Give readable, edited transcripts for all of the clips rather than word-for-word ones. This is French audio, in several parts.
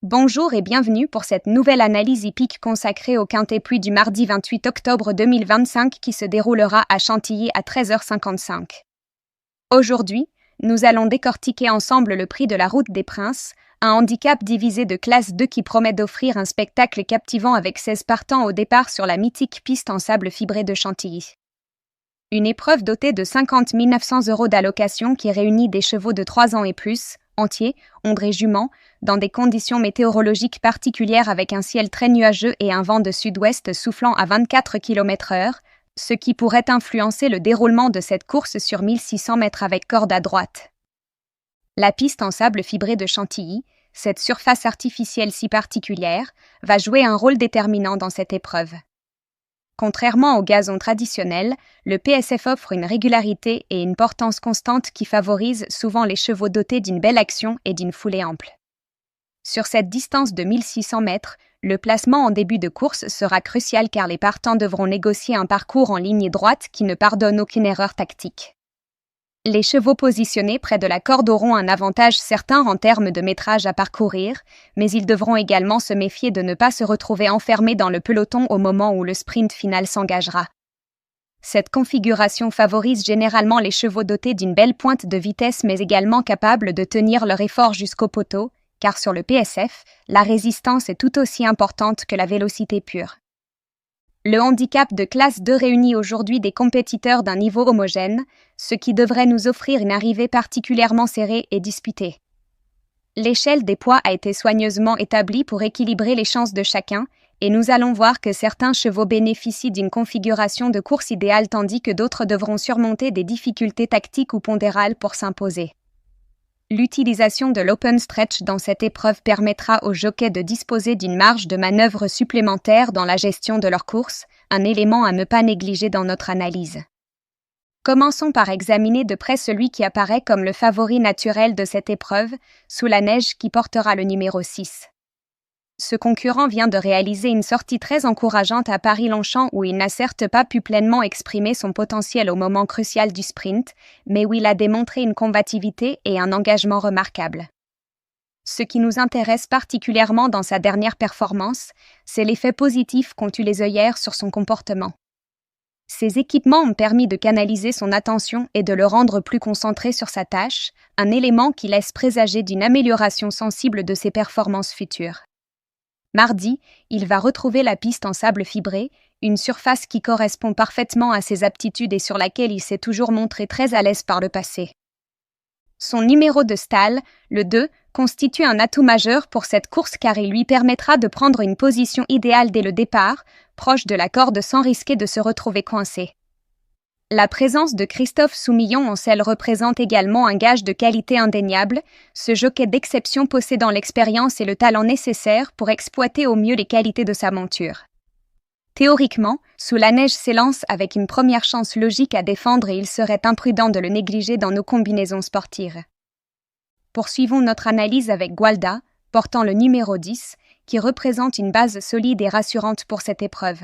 Bonjour et bienvenue pour cette nouvelle analyse hippique consacrée au Quintet Puy du mardi 28 octobre 2025 qui se déroulera à Chantilly à 13h55. Aujourd'hui, nous allons décortiquer ensemble le prix de la Route des Princes, un handicap divisé de classe 2 qui promet d'offrir un spectacle captivant avec 16 partants au départ sur la mythique piste en sable fibré de Chantilly. Une épreuve dotée de 50 900 € d'allocation qui réunit des chevaux de 3 ans et plus, entiers, ondrés juments, dans des conditions météorologiques particulières avec un ciel très nuageux et un vent de sud-ouest soufflant à 24 km/h, ce qui pourrait influencer le déroulement de cette course sur 1600 mètres avec corde à droite. La piste en sable fibré de Chantilly, cette surface artificielle si particulière, va jouer un rôle déterminant dans cette épreuve. Contrairement au gazon traditionnel, le PSF offre une régularité et une portance constante qui favorisent souvent les chevaux dotés d'une belle action et d'une foulée ample. Sur cette distance de 1600 mètres, le placement en début de course sera crucial car les partants devront négocier un parcours en ligne droite qui ne pardonne aucune erreur tactique. Les chevaux positionnés près de la corde auront un avantage certain en termes de métrage à parcourir, mais ils devront également se méfier de ne pas se retrouver enfermés dans le peloton au moment où le sprint final s'engagera. Cette configuration favorise généralement les chevaux dotés d'une belle pointe de vitesse mais également capables de tenir leur effort jusqu'au poteau, car sur le PSF, la résistance est tout aussi importante que la vélocité pure. Le handicap de classe 2 réunit aujourd'hui des compétiteurs d'un niveau homogène, ce qui devrait nous offrir une arrivée particulièrement serrée et disputée. L'échelle des poids a été soigneusement établie pour équilibrer les chances de chacun, et nous allons voir que certains chevaux bénéficient d'une configuration de course idéale tandis que d'autres devront surmonter des difficultés tactiques ou pondérales pour s'imposer. L'utilisation de l'open stretch dans cette épreuve permettra aux jockeys de disposer d'une marge de manœuvre supplémentaire dans la gestion de leur course, un élément à ne pas négliger dans notre analyse. Commençons par examiner de près celui qui apparaît comme le favori naturel de cette épreuve, Sous la neige qui portera le numéro 6. Ce concurrent vient de réaliser une sortie très encourageante à Paris-Longchamp où il n'a certes pas pu pleinement exprimer son potentiel au moment crucial du sprint, mais où il a démontré une combativité et un engagement remarquables. Ce qui nous intéresse particulièrement dans sa dernière performance, c'est l'effet positif qu'ont eu les œillères sur son comportement. Ces équipements ont permis de canaliser son attention et de le rendre plus concentré sur sa tâche, un élément qui laisse présager d'une amélioration sensible de ses performances futures. Mardi, il va retrouver la piste en sable fibré, une surface qui correspond parfaitement à ses aptitudes et sur laquelle il s'est toujours montré très à l'aise par le passé. Son numéro de stal, le 2, constitue un atout majeur pour cette course car il lui permettra de prendre une position idéale dès le départ, proche de la corde sans risquer de se retrouver coincé. La présence de Christophe Soumillon en selle représente également un gage de qualité indéniable, ce jockey d'exception possédant l'expérience et le talent nécessaires pour exploiter au mieux les qualités de sa monture. Théoriquement, Sous la neige s'élance avec une première chance logique à défendre et il serait imprudent de le négliger dans nos combinaisons sportives. Poursuivons notre analyse avec Gualda, portant le numéro 10, qui représente une base solide et rassurante pour cette épreuve.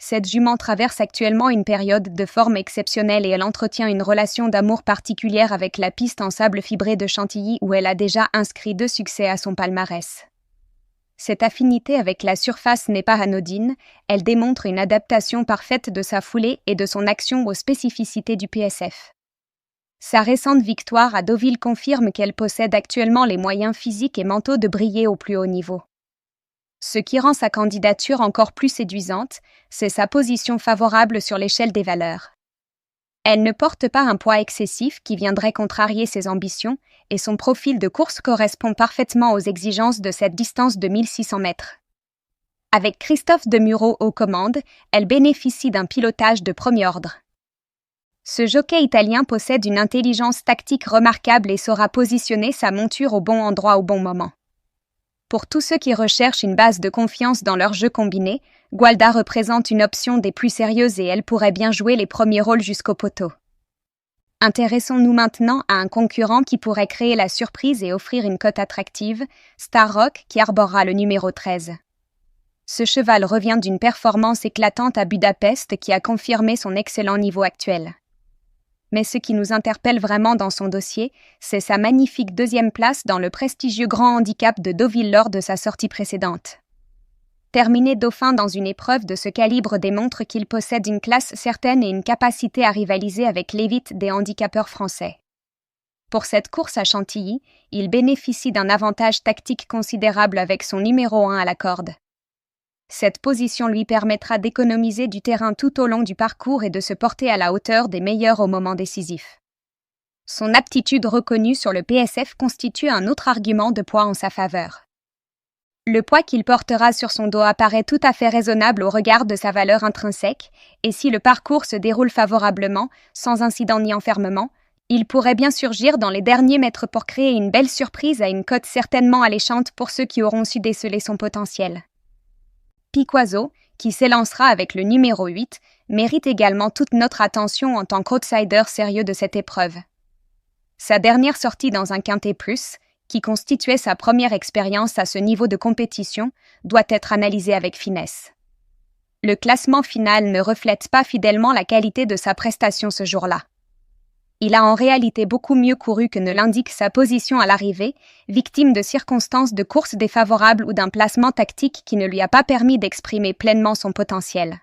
Cette jument traverse actuellement une période de forme exceptionnelle et elle entretient une relation d'amour particulière avec la piste en sable fibré de Chantilly où elle a déjà inscrit 2 succès à son palmarès. Cette affinité avec la surface n'est pas anodine, elle démontre une adaptation parfaite de sa foulée et de son action aux spécificités du PSF. Sa récente victoire à Deauville confirme qu'elle possède actuellement les moyens physiques et mentaux de briller au plus haut niveau. Ce qui rend sa candidature encore plus séduisante, c'est sa position favorable sur l'échelle des valeurs. Elle ne porte pas un poids excessif qui viendrait contrarier ses ambitions, et son profil de course correspond parfaitement aux exigences de cette distance de 1600 mètres. Avec Christophe Demureau aux commandes, elle bénéficie d'un pilotage de premier ordre. Ce jockey italien possède une intelligence tactique remarquable et saura positionner sa monture au bon endroit au bon moment. Pour tous ceux qui recherchent une base de confiance dans leur jeu combiné, Gualda représente une option des plus sérieuses et elle pourrait bien jouer les premiers rôles jusqu'au poteau. Intéressons-nous maintenant à un concurrent qui pourrait créer la surprise et offrir une cote attractive, Star Rock qui arborera le numéro 13. Ce cheval revient d'une performance éclatante à Budapest qui a confirmé son excellent niveau actuel. Mais ce qui nous interpelle vraiment dans son dossier, c'est sa magnifique deuxième place dans le prestigieux grand handicap de Deauville lors de sa sortie précédente. Terminer dauphin dans une épreuve de ce calibre démontre qu'il possède une classe certaine et une capacité à rivaliser avec l'élite des handicapeurs français. Pour cette course à Chantilly, il bénéficie d'un avantage tactique considérable avec son numéro 1 à la corde. Cette position lui permettra d'économiser du terrain tout au long du parcours et de se porter à la hauteur des meilleurs au moment décisif. Son aptitude reconnue sur le PSF constitue un autre argument de poids en sa faveur. Le poids qu'il portera sur son dos apparaît tout à fait raisonnable au regard de sa valeur intrinsèque, et si le parcours se déroule favorablement, sans incident ni enfermement, il pourrait bien surgir dans les derniers mètres pour créer une belle surprise à une cote certainement alléchante pour ceux qui auront su déceler son potentiel. Piquoiseau, qui s'élancera avec le numéro 8, mérite également toute notre attention en tant qu'outsider sérieux de cette épreuve. Sa dernière sortie dans un quintet plus, qui constituait sa première expérience à ce niveau de compétition, doit être analysée avec finesse. Le classement final ne reflète pas fidèlement la qualité de sa prestation ce jour-là. Il a en réalité beaucoup mieux couru que ne l'indique sa position à l'arrivée, victime de circonstances de course défavorables ou d'un placement tactique qui ne lui a pas permis d'exprimer pleinement son potentiel.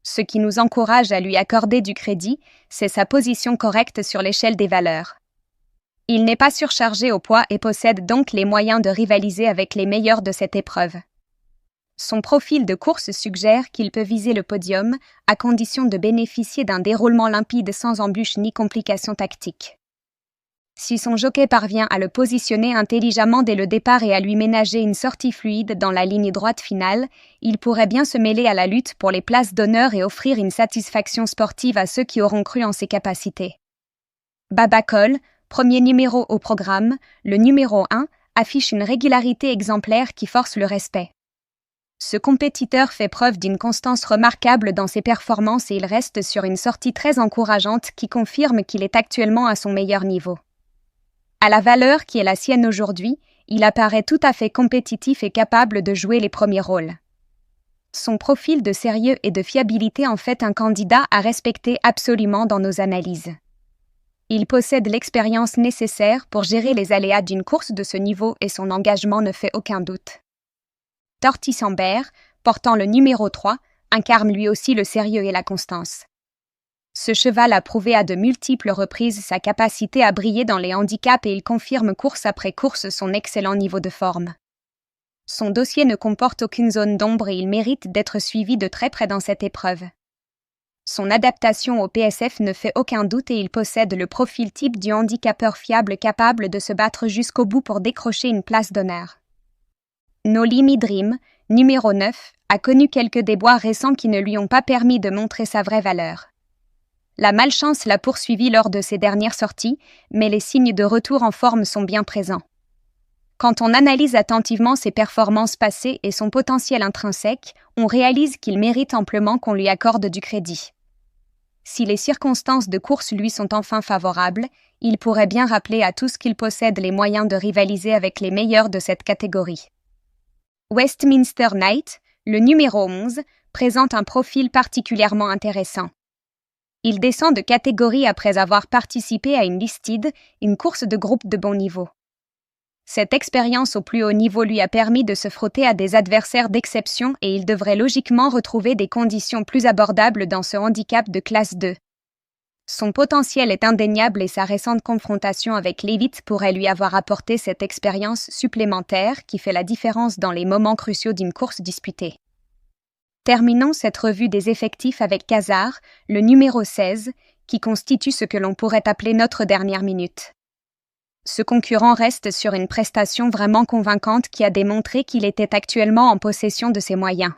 Ce qui nous encourage à lui accorder du crédit, c'est sa position correcte sur l'échelle des valeurs. Il n'est pas surchargé au poids et possède donc les moyens de rivaliser avec les meilleurs de cette épreuve. Son profil de course suggère qu'il peut viser le podium, à condition de bénéficier d'un déroulement limpide sans embûches ni complications tactiques. Si son jockey parvient à le positionner intelligemment dès le départ et à lui ménager une sortie fluide dans la ligne droite finale, il pourrait bien se mêler à la lutte pour les places d'honneur et offrir une satisfaction sportive à ceux qui auront cru en ses capacités. Baba Cole, premier numéro au programme, le numéro 1, affiche une régularité exemplaire qui force le respect. Ce compétiteur fait preuve d'une constance remarquable dans ses performances et il reste sur une sortie très encourageante qui confirme qu'il est actuellement à son meilleur niveau. À la valeur qui est la sienne aujourd'hui, il apparaît tout à fait compétitif et capable de jouer les premiers rôles. Son profil de sérieux et de fiabilité en fait un candidat à respecter absolument dans nos analyses. Il possède l'expérience nécessaire pour gérer les aléas d'une course de ce niveau et son engagement ne fait aucun doute. Tortissambert, portant le numéro 3, incarne lui aussi le sérieux et la constance. Ce cheval a prouvé à de multiples reprises sa capacité à briller dans les handicaps et il confirme course après course son excellent niveau de forme. Son dossier ne comporte aucune zone d'ombre et il mérite d'être suivi de très près dans cette épreuve. Son adaptation au PSF ne fait aucun doute et il possède le profil type du handicapeur fiable capable de se battre jusqu'au bout pour décrocher une place d'honneur. Noli Me Dream, numéro 9, a connu quelques déboires récents qui ne lui ont pas permis de montrer sa vraie valeur. La malchance l'a poursuivi lors de ses dernières sorties, mais les signes de retour en forme sont bien présents. Quand on analyse attentivement ses performances passées et son potentiel intrinsèque, on réalise qu'il mérite amplement qu'on lui accorde du crédit. Si les circonstances de course lui sont enfin favorables, il pourrait bien rappeler à tous qu'il possède les moyens de rivaliser avec les meilleurs de cette catégorie. Westminster Knight, le numéro 11, présente un profil particulièrement intéressant. Il descend de catégorie après avoir participé à une listed, une course de groupe de bon niveau. Cette expérience au plus haut niveau lui a permis de se frotter à des adversaires d'exception et il devrait logiquement retrouver des conditions plus abordables dans ce handicap de classe 2. Son potentiel est indéniable et sa récente confrontation avec l'élite pourrait lui avoir apporté cette expérience supplémentaire qui fait la différence dans les moments cruciaux d'une course disputée. Terminons cette revue des effectifs avec Casar, le numéro 16, qui constitue ce que l'on pourrait appeler notre dernière minute. Ce concurrent reste sur une prestation vraiment convaincante qui a démontré qu'il était actuellement en possession de ses moyens.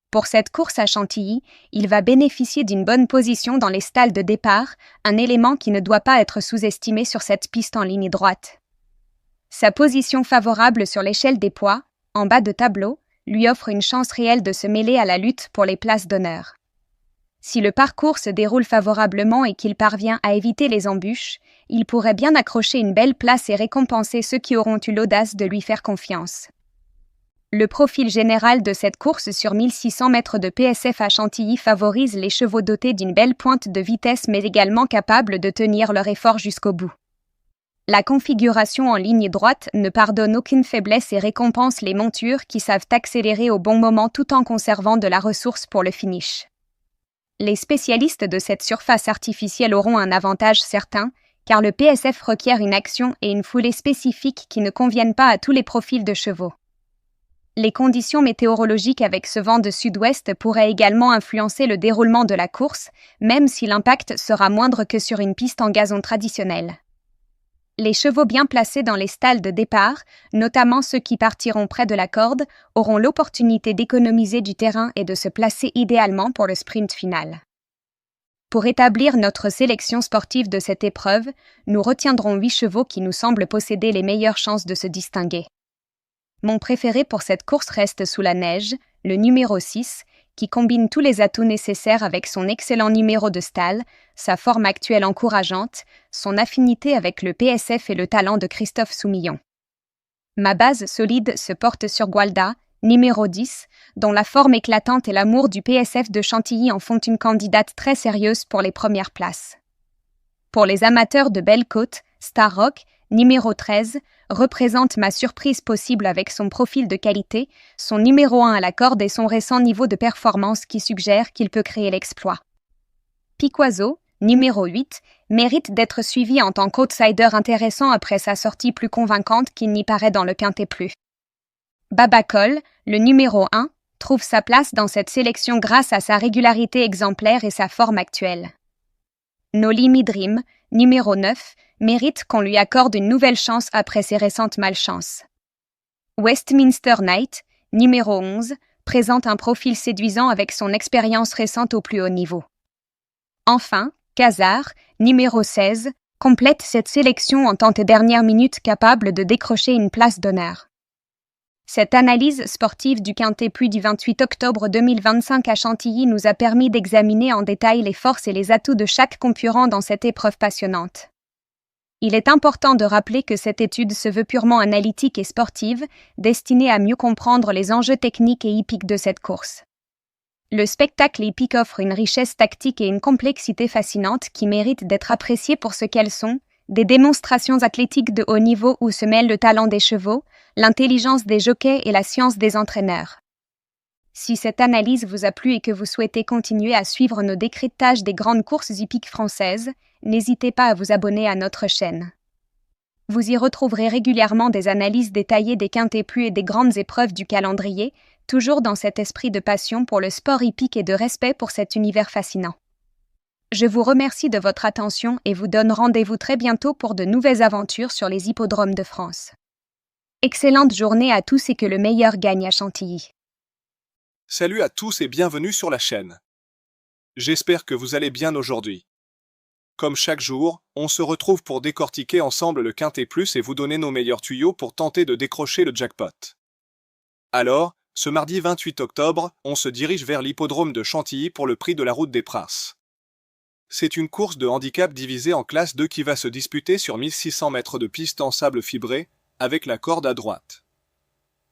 Pour cette course à Chantilly, il va bénéficier d'une bonne position dans les stalles de départ, un élément qui ne doit pas être sous-estimé sur cette piste en ligne droite. Sa position favorable sur l'échelle des poids, en bas de tableau, lui offre une chance réelle de se mêler à la lutte pour les places d'honneur. Si le parcours se déroule favorablement et qu'il parvient à éviter les embûches, il pourrait bien accrocher une belle place et récompenser ceux qui auront eu l'audace de lui faire confiance. Le profil général de cette course sur 1600 mètres de PSF à Chantilly favorise les chevaux dotés d'une belle pointe de vitesse mais également capables de tenir leur effort jusqu'au bout. La configuration en ligne droite ne pardonne aucune faiblesse et récompense les montures qui savent accélérer au bon moment tout en conservant de la ressource pour le finish. Les spécialistes de cette surface artificielle auront un avantage certain, car le PSF requiert une action et une foulée spécifiques qui ne conviennent pas à tous les profils de chevaux. Les conditions météorologiques avec ce vent de sud-ouest pourraient également influencer le déroulement de la course, même si l'impact sera moindre que sur une piste en gazon traditionnelle. Les chevaux bien placés dans les stalles de départ, notamment ceux qui partiront près de la corde, auront l'opportunité d'économiser du terrain et de se placer idéalement pour le sprint final. Pour établir notre sélection sportive de cette épreuve, nous retiendrons 8 chevaux qui nous semblent posséder les meilleures chances de se distinguer. Mon préféré pour cette course reste Sous la neige, le numéro 6, qui combine tous les atouts nécessaires avec son excellent numéro de stalle, sa forme actuelle encourageante, son affinité avec le PSF et le talent de Christophe Soumillon. Ma base solide se porte sur Gualda, numéro 10, dont la forme éclatante et l'amour du PSF de Chantilly en font une candidate très sérieuse pour les premières places. Pour les amateurs de belle côte, Star Rock, numéro 13, représente ma surprise possible avec son profil de qualité, son numéro 1 à la corde et son récent niveau de performance qui suggère qu'il peut créer l'exploit. Piquoiseau, numéro 8, mérite d'être suivi en tant qu'outsider intéressant après sa sortie plus convaincante qu'il n'y paraît dans le Quintet Plus. Babacol, le numéro 1, trouve sa place dans cette sélection grâce à sa régularité exemplaire et sa forme actuelle. Noli Me Dream, numéro 9, mérite qu'on lui accorde une nouvelle chance après ses récentes malchances. Westminster Knight, numéro 11, présente un profil séduisant avec son expérience récente au plus haut niveau. Enfin, Khazar, numéro 16, complète cette sélection en tente dernière minute capable de décrocher une place d'honneur. Cette analyse sportive du Quintet Plus du 28 octobre 2025 à Chantilly nous a permis d'examiner en détail les forces et les atouts de chaque concurrent dans cette épreuve passionnante. Il est important de rappeler que cette étude se veut purement analytique et sportive, destinée à mieux comprendre les enjeux techniques et hippiques de cette course. Le spectacle hippique offre une richesse tactique et une complexité fascinante qui méritent d'être appréciées pour ce qu'elles sont, des démonstrations athlétiques de haut niveau où se mêlent le talent des chevaux, l'intelligence des jockeys et la science des entraîneurs. Si cette analyse vous a plu et que vous souhaitez continuer à suivre nos décryptages des grandes courses hippiques françaises, n'hésitez pas à vous abonner à notre chaîne. Vous y retrouverez régulièrement des analyses détaillées des Quintets Plus et des grandes épreuves du calendrier, toujours dans cet esprit de passion pour le sport hippique et de respect pour cet univers fascinant. Je vous remercie de votre attention et vous donne rendez-vous très bientôt pour de nouvelles aventures sur les hippodromes de France. Excellente journée à tous et que le meilleur gagne à Chantilly. Salut à tous et bienvenue sur la chaîne. J'espère que vous allez bien aujourd'hui. Comme chaque jour, on se retrouve pour décortiquer ensemble le Quintet Plus et vous donner nos meilleurs tuyaux pour tenter de décrocher le jackpot. Alors, ce mardi 28 octobre, on se dirige vers l'hippodrome de Chantilly pour le prix de la Route des Princes. C'est une course de handicap divisée en classe 2 qui va se disputer sur 1600 mètres de piste en sable fibré, avec la corde à droite.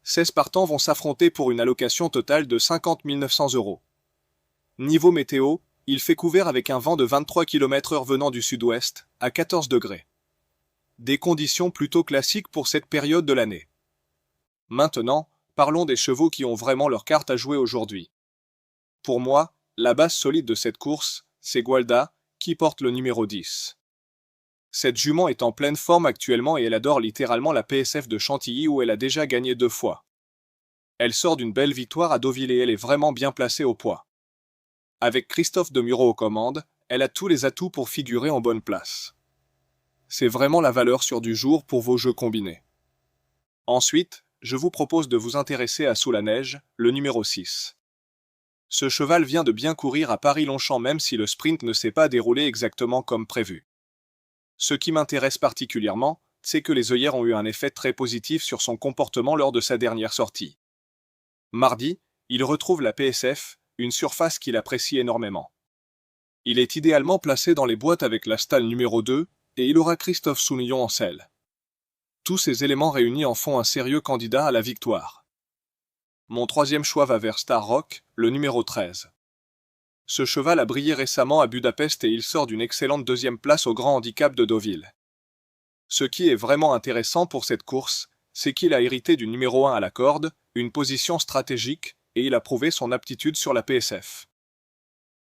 16 partants vont s'affronter pour une allocation totale de 50 900 €. Niveau météo, il fait couvert avec un vent de 23 km/h venant du sud-ouest, à 14 degrés. Des conditions plutôt classiques pour cette période de l'année. Maintenant, parlons des chevaux qui ont vraiment leur carte à jouer aujourd'hui. Pour moi, la base solide de cette course, c'est Gualda, qui porte le numéro 10. Cette jument est en pleine forme actuellement et elle adore littéralement la PSF de Chantilly où elle a déjà gagné 2 fois. Elle sort d'une belle victoire à Deauville et elle est vraiment bien placée au poids. Avec Christophe Demuro aux commandes, elle a tous les atouts pour figurer en bonne place. C'est vraiment la valeur sûre du jour pour vos jeux combinés. Ensuite, je vous propose de vous intéresser à Sous la neige, le numéro 6. Ce cheval vient de bien courir à Paris-Longchamp même si le sprint ne s'est pas déroulé exactement comme prévu. Ce qui m'intéresse particulièrement, c'est que les œillères ont eu un effet très positif sur son comportement lors de sa dernière sortie. Mardi, il retrouve la PSF, une surface qu'il apprécie énormément. Il est idéalement placé dans les boîtes avec la stalle numéro 2, et il aura Christophe Soumillon en selle. Tous ces éléments réunis en font un sérieux candidat à la victoire. Mon troisième choix va vers Star Rock, le numéro 13. Ce cheval a brillé récemment à Budapest et il sort d'une excellente deuxième place au Grand Handicap de Deauville. Ce qui est vraiment intéressant pour cette course, c'est qu'il a hérité du numéro 1 à la corde, une position stratégique, et il a prouvé son aptitude sur la PSF.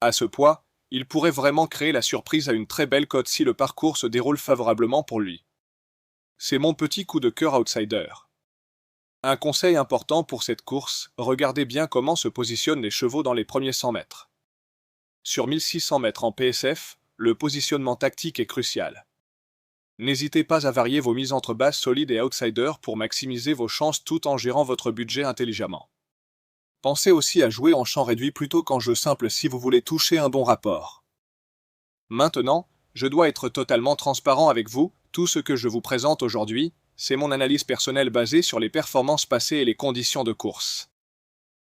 À ce poids, il pourrait vraiment créer la surprise à une très belle cote si le parcours se déroule favorablement pour lui. C'est mon petit coup de cœur outsider. Un conseil important pour cette course, regardez bien comment se positionnent les chevaux dans les premiers 100 mètres. Sur 1600 mètres en PSF, le positionnement tactique est crucial. N'hésitez pas à varier vos mises entre bases solides et outsiders pour maximiser vos chances tout en gérant votre budget intelligemment. Pensez aussi à jouer en champ réduit plutôt qu'en jeu simple si vous voulez toucher un bon rapport. Maintenant, je dois être totalement transparent avec vous, tout ce que je vous présente aujourd'hui, c'est mon analyse personnelle basée sur les performances passées et les conditions de course.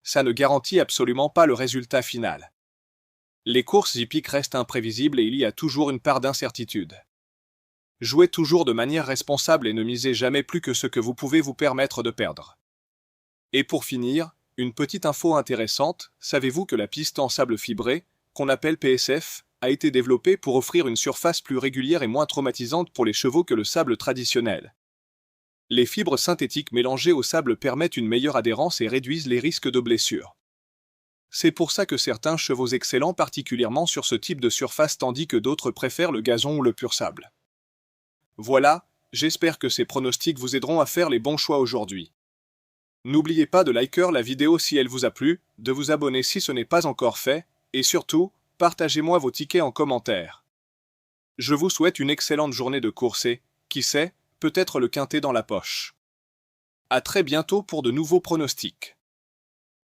Ça ne garantit absolument pas le résultat final. Les courses hippiques restent imprévisibles et il y a toujours une part d'incertitude. Jouez toujours de manière responsable et ne misez jamais plus que ce que vous pouvez vous permettre de perdre. Et pour finir, une petite info intéressante, savez-vous que la piste en sable fibré, qu'on appelle PSF, a été développée pour offrir une surface plus régulière et moins traumatisante pour les chevaux que le sable traditionnel. Les fibres synthétiques mélangées au sable permettent une meilleure adhérence et réduisent les risques de blessures. C'est pour ça que certains chevaux excellent particulièrement sur ce type de surface tandis que d'autres préfèrent le gazon ou le pur sable. Voilà, j'espère que ces pronostics vous aideront à faire les bons choix aujourd'hui. N'oubliez pas de liker la vidéo si elle vous a plu, de vous abonner si ce n'est pas encore fait, et surtout, partagez-moi vos tickets en commentaire. Je vous souhaite une excellente journée de course et, qui sait, peut-être le quintet dans la poche. À très bientôt pour de nouveaux pronostics.